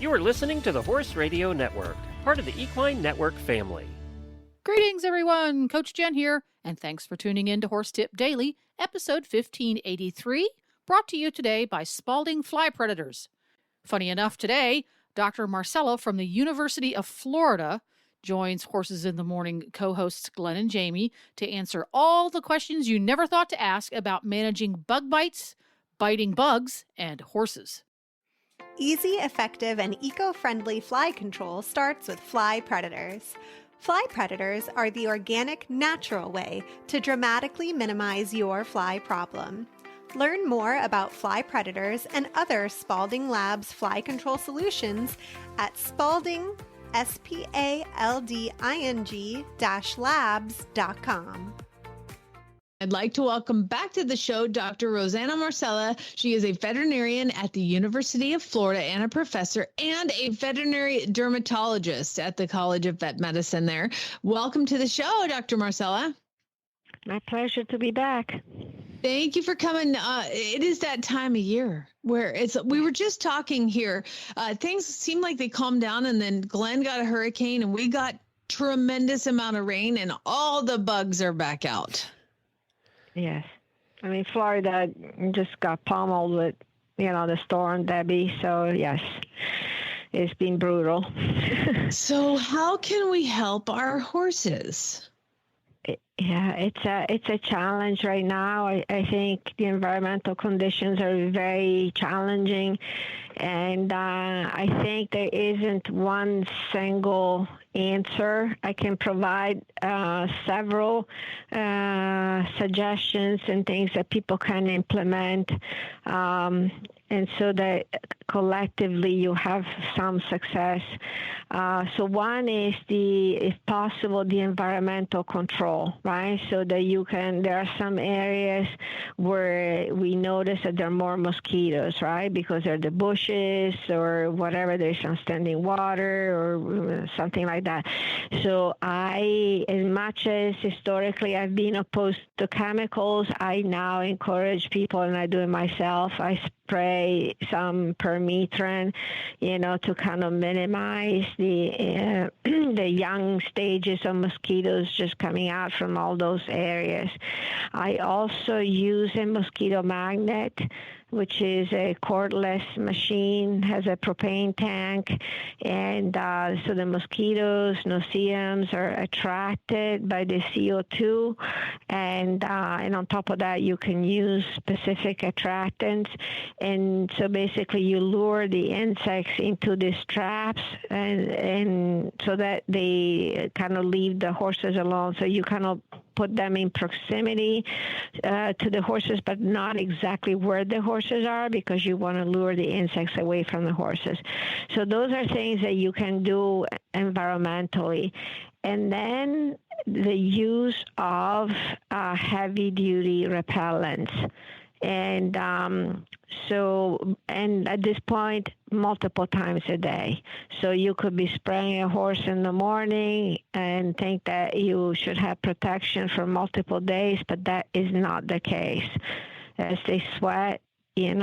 You are listening to the Horse Radio Network, part of the Equine Network family. Greetings, everyone. Coach Jen here, and thanks for tuning in to Horse Tip Daily, episode 1583, brought to you today by Spalding Fly Predators. Funny enough, today, Dr. Marsella from the University of Florida joins Horses in the Morning co-hosts Glenn and Jamie to answer all the questions you never thought to ask about managing bug bites, biting bugs, and horses. Easy, effective, and eco-friendly fly control starts with Fly Predators. Fly Predators are the organic, natural way to dramatically minimize your fly problem. Learn more about Fly Predators and other Spalding Labs fly control solutions at Spalding, Spalding-labs.com. I'd like to welcome back to the show Dr. Rosanna Marsella. She is a veterinarian at the University of Florida and a professor and a veterinary dermatologist at the College of Vet Medicine there. Welcome to the show, Dr. Marsella. My pleasure to be back. Thank you for coming. It is that time of year where we were just talking here. Things seem like they calmed down, and then Glenn got a hurricane and we got tremendous amount of rain and all the bugs are back out. Yes. I mean, Florida just got pummeled with, the storm Debbie. So, yes, it's been brutal. So how can we help our horses? Yeah, it's a challenge right now. I think the environmental conditions are very challenging, and I think there isn't one single answer. I can provide several suggestions and things that people can implement, and so that collectively you have some success. So one is if possible, the environmental control, right? So that there are some areas where we notice that there are more mosquitoes, right? Because they're the bushes or whatever, there's some standing water or something like that. So as much as historically I've been opposed to chemicals, I now encourage people, and I do it myself, I spray some permethrin, to kind of minimize the the young stages of mosquitoes just coming out from all those areas. I also use a mosquito magnet, which is a cordless machine, has a propane tank, and so the mosquitoes, no-see-ums, are attracted by the CO2, and on top of that, you can use specific attractants, and so basically you lure the insects into these traps, and so that they kind of leave the horses alone. So you kind of put them in proximity to the horses, but not exactly where the horses are, because you want to lure the insects away from the horses. So those are things that you can do environmentally. And then the use of heavy-duty repellents. And and at this point, multiple times a day. So you could be spraying a horse in the morning and think that you should have protection for multiple days, but that is not the case. As they sweat, and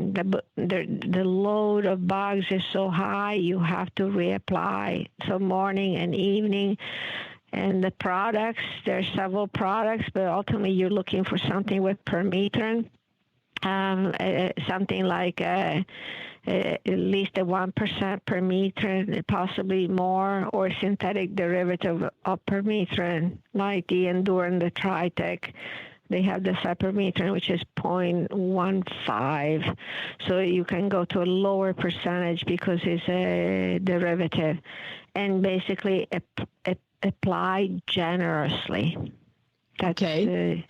the load of bugs is so high, you have to reapply. So morning and evening. And the products, there are several products, but ultimately you're looking for something with permethrin, something like at least a 1% permethrin, possibly more, or synthetic derivative of permethrin, like the Endure and the Tritec. They have the cypermethrin, which is 0.15. So you can go to a lower percentage because it's a derivative. And basically apply generously. That's okay.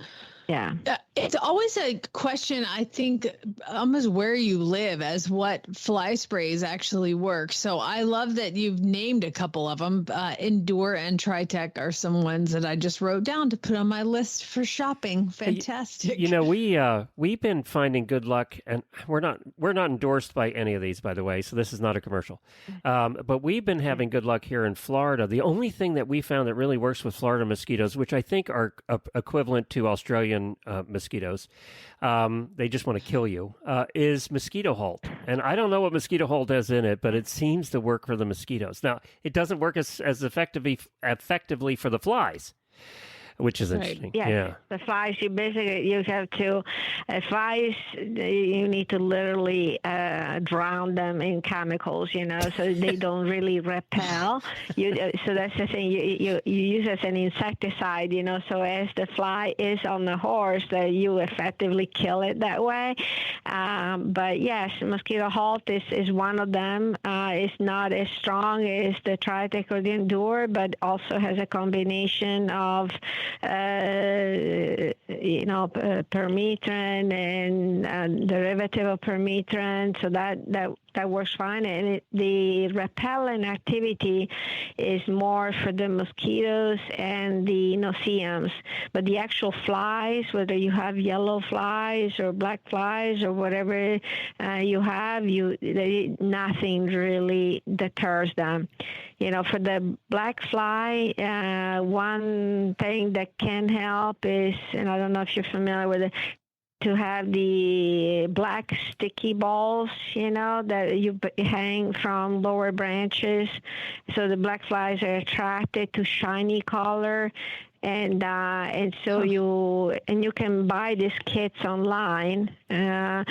Yeah. It's always a question, I think, almost where you live as what fly sprays actually work. So I love that you've named a couple of them. Endure and Tritec are some ones that I just wrote down to put on my list for shopping. Fantastic. We've been finding good luck, and we're not endorsed by any of these, by the way, so this is not a commercial. But we've been having good luck here in Florida. The only thing that we found that really works with Florida mosquitoes, which I think are equivalent to Australian mosquitoes, mosquitoes. They just want to kill you, is Mosquito Halt. And I don't know what Mosquito Halt has in it, but it seems to work for the mosquitoes. Now, it doesn't work as effectively for the flies, which is interesting. Yes. Yeah. The flies, you have to, flies, you need to literally drown them in chemicals, so they don't really repel. So that's the thing, you use as an insecticide, so as the fly is on the horse, that you effectively kill it that way. But yes, Mosquito Halt is one of them. It's not as strong as the Tritech or the Endure, but also has a combination of permethrin and derivative of permethrin, so that works fine. And the repellent activity is more for the mosquitoes and the no-see-ums, but the actual flies, whether you have yellow flies or black flies or whatever you have, nothing really deters them. For the black fly, one thing that can help is, and I don't know if you're familiar with it, to have the black sticky balls, that you hang from lower branches. So the black flies are attracted to shiny color. And so you can buy these kits online, and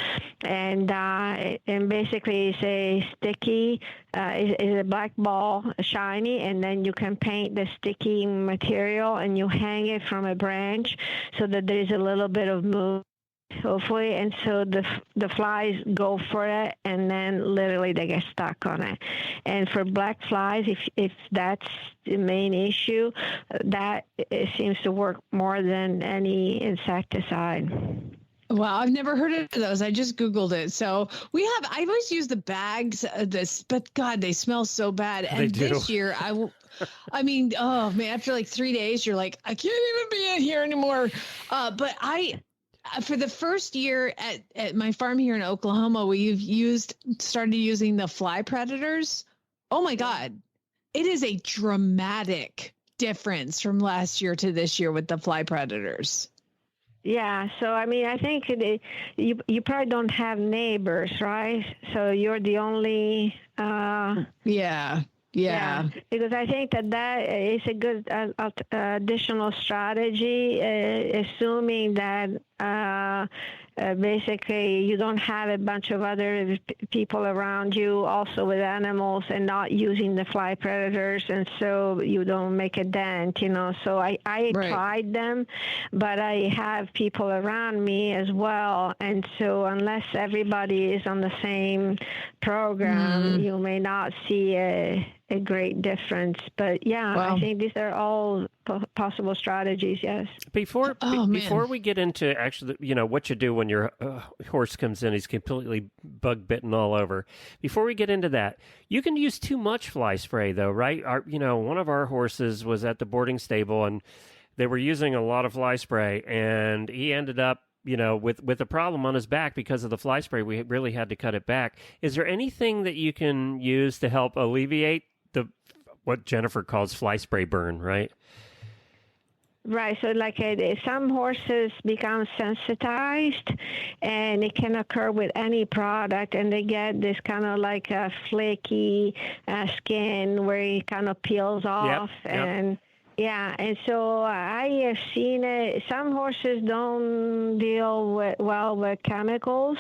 basically it's a sticky, is a black ball, shiny, and then you can paint the sticky material and you hang it from a branch so that there is a little bit of movement, hopefully, and so the flies go for it, and then literally they get stuck on it. And for black flies, if that's the main issue, that it seems to work more than any insecticide. Wow, I've never heard of those. I just Googled it. So I always use the bags, but God, they smell so bad. And this year, I mean, oh man, after like 3 days, you're like, I can't even be in here anymore. But for the first year at my farm here in Oklahoma, started using the fly predators. Oh my God. It is a dramatic difference from last year to this year with the fly predators. Yeah. So, I mean, I think you probably don't have neighbors, right? So you're the only, Yeah. Because I think that is a good additional strategy, assuming that basically you don't have a bunch of other people around you also with animals and not using the fly predators, and so you don't make a dent, So I tried them, but I have people around me as well, and so unless everybody is on the same program, you may not see a great difference. But yeah, wow. I think these are all possible strategies. Yes. Before we get into actually, what you do when your horse comes in, he's completely bug bitten all over. Before we get into that, you can use too much fly spray though, right? One of our horses was at the boarding stable and they were using a lot of fly spray, and he ended up with a problem on his back because of the fly spray. We really had to cut it back. Is there anything that you can use to help alleviate what Jennifer calls fly spray burn, right? Right. So some horses become sensitized, and it can occur with any product, and they get this kind of like a flaky skin where it kind of peels off. Yep. Yeah, and so I have seen it. Some horses don't deal well with chemicals,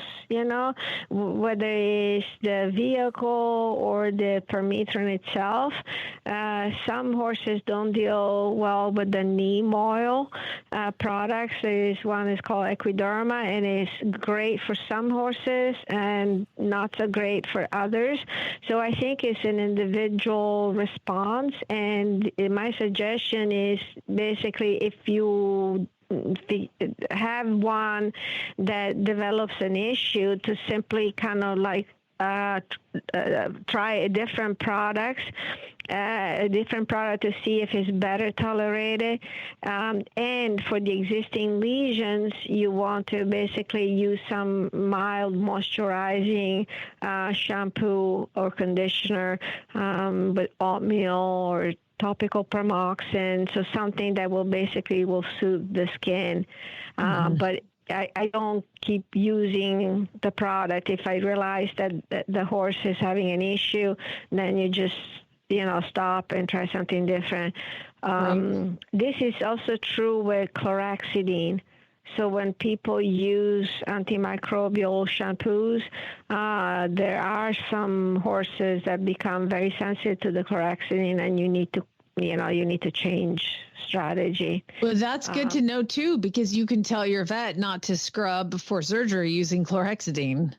whether it's the vehicle or the permethrin itself. Some horses don't deal well with the neem oil products. One is called Equiderma, and it's great for some horses and not so great for others. So I think it's an individual response, and my suggestion is basically if you have one that develops an issue, to simply kind of like try a different product to see if it's better tolerated. And for the existing lesions, you want to basically use some mild moisturizing shampoo or conditioner with oatmeal or topical permoxin, so something that will suit the skin. But I don't keep using the product. If I realize that the horse is having an issue, then you just, stop and try something different. This is also true with chlorhexidine. So when people use antimicrobial shampoos, there are some horses that become very sensitive to the chlorhexidine, and you need to change strategy. Well, that's good to know too, because you can tell your vet not to scrub before surgery using chlorhexidine.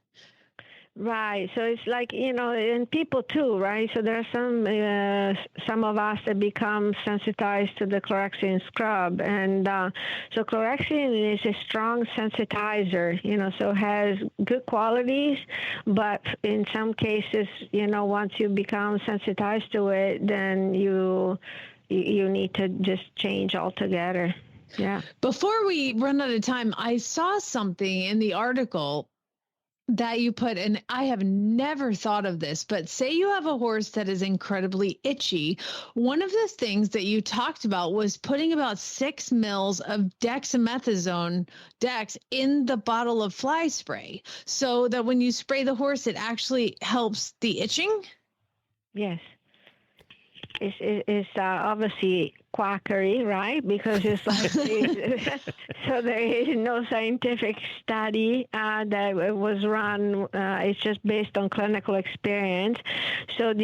Right. So it's like, and people too, right? So there are some of us that become sensitized to the chlorhexidine scrub. And so chlorhexidine is a strong sensitizer, so has good qualities. But in some cases, once you become sensitized to it, then you need to just change altogether. Yeah. Before we run out of time, I saw something in the article that you put, and I have never thought of this, but say you have a horse that is incredibly itchy. One of the things that you talked about was putting about 6 mils of dexamethasone Dex in the bottle of fly spray, so that when you spray the horse, it actually helps the itching. Yes. It's obviously quackery, right? Because it's like, so there is no scientific study that was run. It's just based on clinical experience. So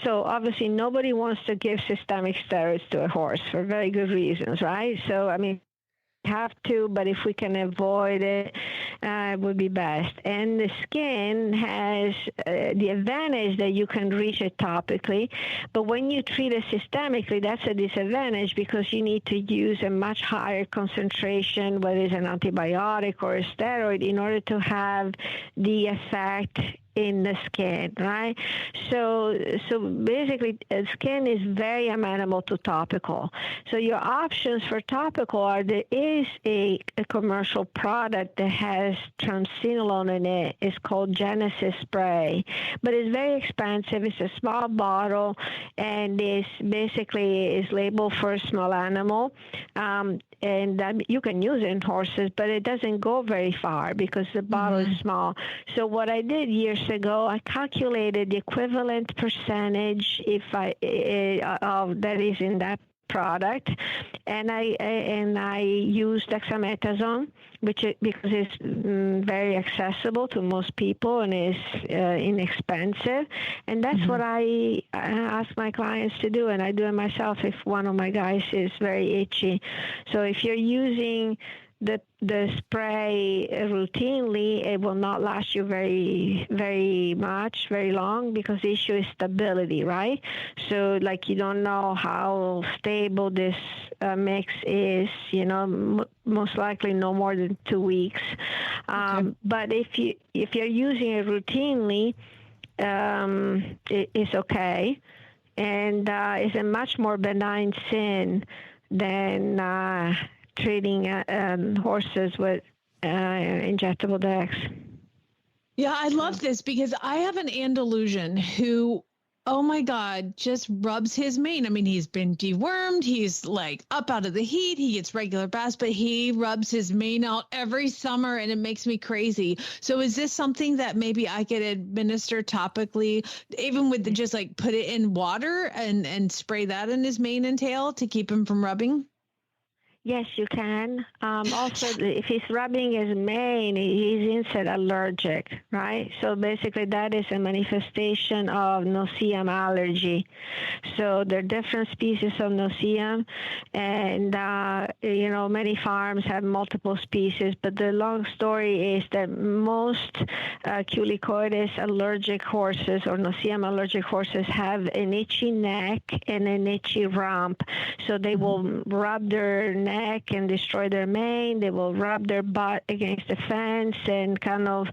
so obviously nobody wants to give systemic steroids to a horse for very good reasons, right? So, I mean, have to, but if we can avoid it, it would be best. And the skin has the advantage that you can reach it topically, but when you treat it systemically, that's a disadvantage because you need to use a much higher concentration, whether it's an antibiotic or a steroid, in order to have the effect in the skin, right? So basically, skin is very amenable to topical. So your options for topical are, there is a commercial product that has triamcinolone in it. It's called Genesis Spray, but it's very expensive. It's a small bottle, and it's basically is labeled for a small animal. And you can use it in horses, but it doesn't go very far because the bottle is small. So what I did years ago, I calculated the equivalent percentage that is in that product, and I used dexamethasone, because it's very accessible to most people and is inexpensive, and that's what I ask my clients to do, and I do it myself if one of my guys is very itchy. So if you're using the spray routinely, it will not last you very long, because the issue is stability, right? So like, you don't know how stable this mix is, most likely no more than 2 weeks. But if you're using it routinely, it's okay, and it's a much more benign sin than treating horses with injectable Dex. Yeah, I love this because I have an Andalusian who, oh my God, just rubs his mane. I mean, he's been dewormed. He's like up out of the heat. He gets regular baths, but he rubs his mane out every summer, and it makes me crazy. So is this something that maybe I could administer topically, even with just like put it in water and spray that in his mane and tail to keep him from rubbing? Yes, you can. Also, if he's rubbing his mane, he's insect allergic, right? So basically, that is a manifestation of no-see-um allergy. So there are different species of no-see-um, and many farms have multiple species. But the long story is that most culicoides allergic horses or no-see-um allergic horses have an itchy neck and an itchy rump. So they will rub their neck and destroy their mane. They will rub their butt against the fence and kind of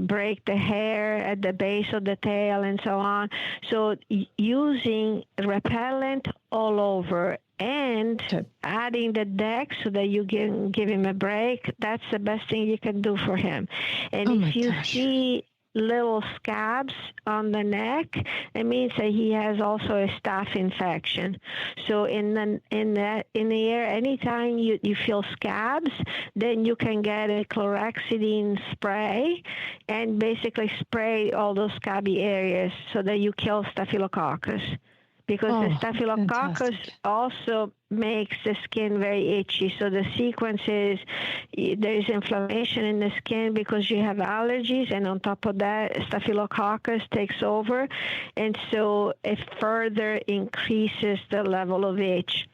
break the hair at the base of the tail and so on. So using repellent all over and adding the Dex so that you can give him a break, that's the best thing you can do for him. And if you see little scabs on the neck, it means that he has also a staph infection. So in the air, anytime you feel scabs, then you can get a chlorhexidine spray and basically spray all those scabby areas so that you kill staphylococcus. Because the staphylococcus also makes the skin very itchy. So the sequence is there is inflammation in the skin because you have allergies, and on top of that, staphylococcus takes over, and so it further increases the level of itch.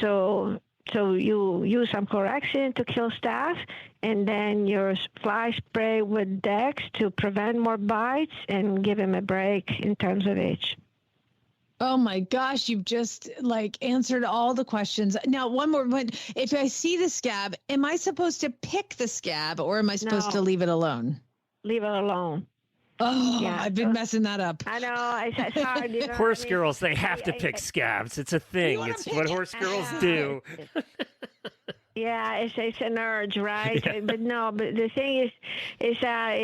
So you use some chlorhexidine to kill staph, and then your fly spray with Dex to prevent more bites and give him a break in terms of itch. Oh my gosh, you've just answered all the questions. Now, one more. If I see the scab, am I supposed to pick the scab, or am I supposed to leave it alone? Leave it alone. Oh, yeah. I've been messing that up. I know. It's hard. You know horse girls, they have to pick scabs. It's a thing. It's what horse girls do. Yeah, it's an urge, right? Yeah. But the thing is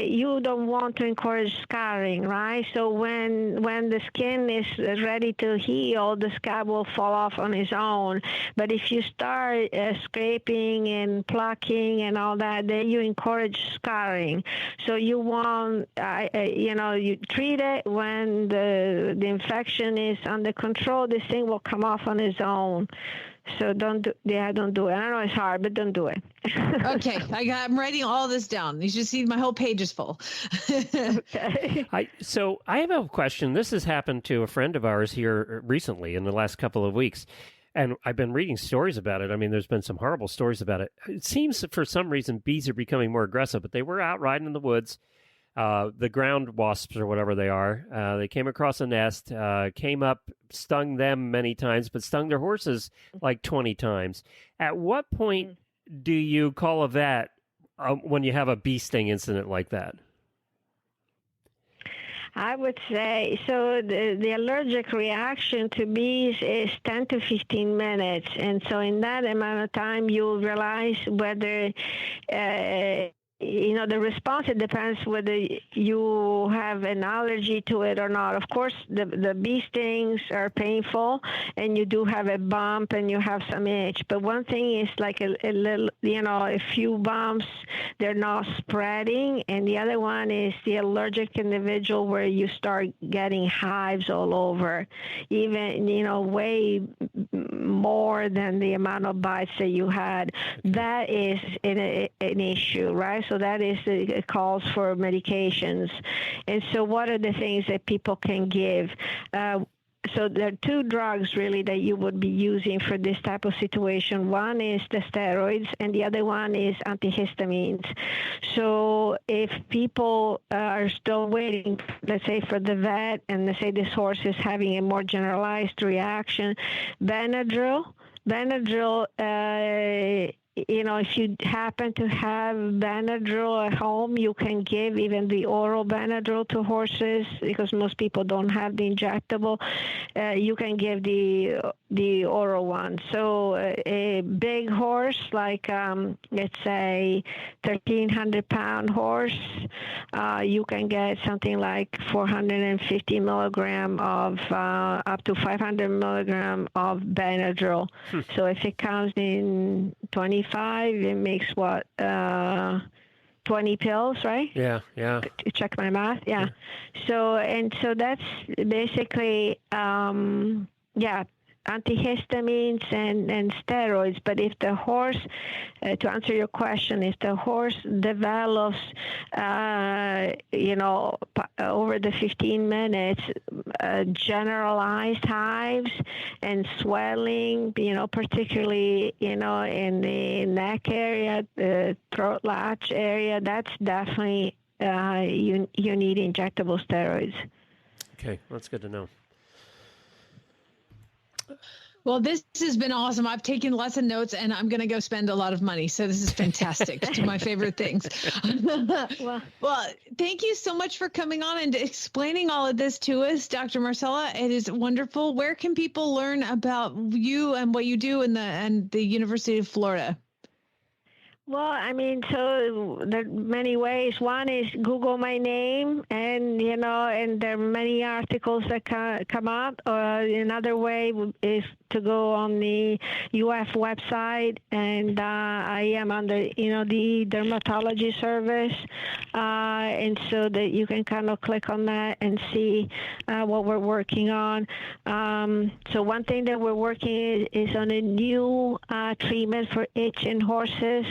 you don't want to encourage scarring, right? So when the skin is ready to heal, the scab will fall off on its own. But if you start scraping and plucking and all that, then you encourage scarring. So you want, you treat it when the infection is under control. This thing will come off on its own. So don't do it. I don't know it's hard, but don't do it. Okay, I'm writing all this down. You should see my whole page is full. Okay. So I have a question. This has happened to a friend of ours here recently in the last couple of weeks, and I've been reading stories about it. I mean, there's been some horrible stories about it. It seems that for some reason bees are becoming more aggressive, but they were out riding in the woods. The ground wasps or whatever they are, they came across a nest, came up, stung them many times, but stung their horses like 20 times. At what point do you call a vet when you have a bee sting incident like that? I would say, so the allergic reaction to bees is 10 to 15 minutes. And so in that amount of time, you'll realize whether the response, it depends whether you have an allergy to it or not. Of course, the bee stings are painful, and you do have a bump and you have some itch. But one thing is like a little, a few bumps, they're not spreading. And the other one is the allergic individual where you start getting hives all over, even, way more than the amount of bites that you had. That is an issue, right? So that is it calls for medications. And so what are the things that people can give? So there are two drugs really that you would be using for this type of situation. One is the steroids, and the other one is antihistamines. So if people are still waiting, let's say for the vet, and let's say this horse is having a more generalized reaction, Benadryl, if you happen to have Benadryl at home, you can give even the oral Benadryl to horses because most people don't have the injectable. You can give the oral one. So a big horse, like let's say 1,300-pound horse, you can get something like 450 milligram of up to 500 milligram of Benadryl. So if it comes in 25, it makes what, 20 pills, right? Yeah. Check my math. Yeah. So that's basically, antihistamines and steroids. But if the horse, to answer your question, if the horse develops, over the 15 minutes, generalized hives and swelling, particularly, in the neck area, the throat latch area, that's definitely, you need injectable steroids. Okay, that's good to know. Well, this has been awesome. I've taken lots of notes, and I'm going to go spend a lot of money. So this is fantastic. It's my favorite things. Well, thank you so much for coming on and explaining all of this to us, Dr. Marsella. It is wonderful. Where can people learn about you and what you do in the University of Florida? Well, I mean, so there are many ways. One is Google my name, and and there are many articles that come up. Another way is to go on the UF website, and I am on the the dermatology service, and so that you can kind of click on that and see what we're working on. So one thing that we're working is on a new treatment for itch in horses.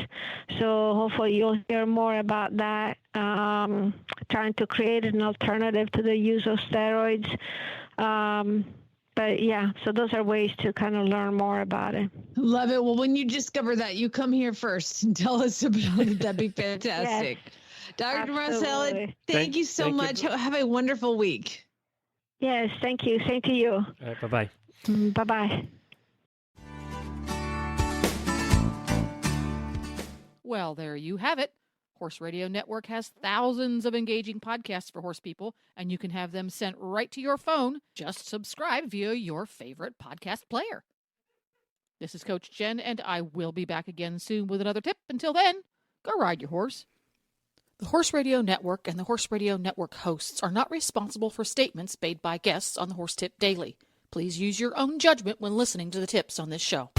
So hopefully you'll hear more about that, trying to create an alternative to the use of steroids. But yeah, so those are ways to kind of learn more about it. Love it. Well, when you discover that, you come here first and tell us about it. That'd be fantastic. Yes, Dr. Marsella, absolutely. thank you so much. Have a wonderful week. Yes, thank you. Same to you. All right, bye-bye. Bye-bye. Well, there you have it. Horse Radio Network has thousands of engaging podcasts for horse people, and you can have them sent right to your phone. Just subscribe via your favorite podcast player. This is Coach Jen, and I will be back again soon with another tip. Until then, go ride your horse. The Horse Radio Network and the Horse Radio Network hosts are not responsible for statements made by guests on the Horse Tip Daily. Please use your own judgment when listening to the tips on this show.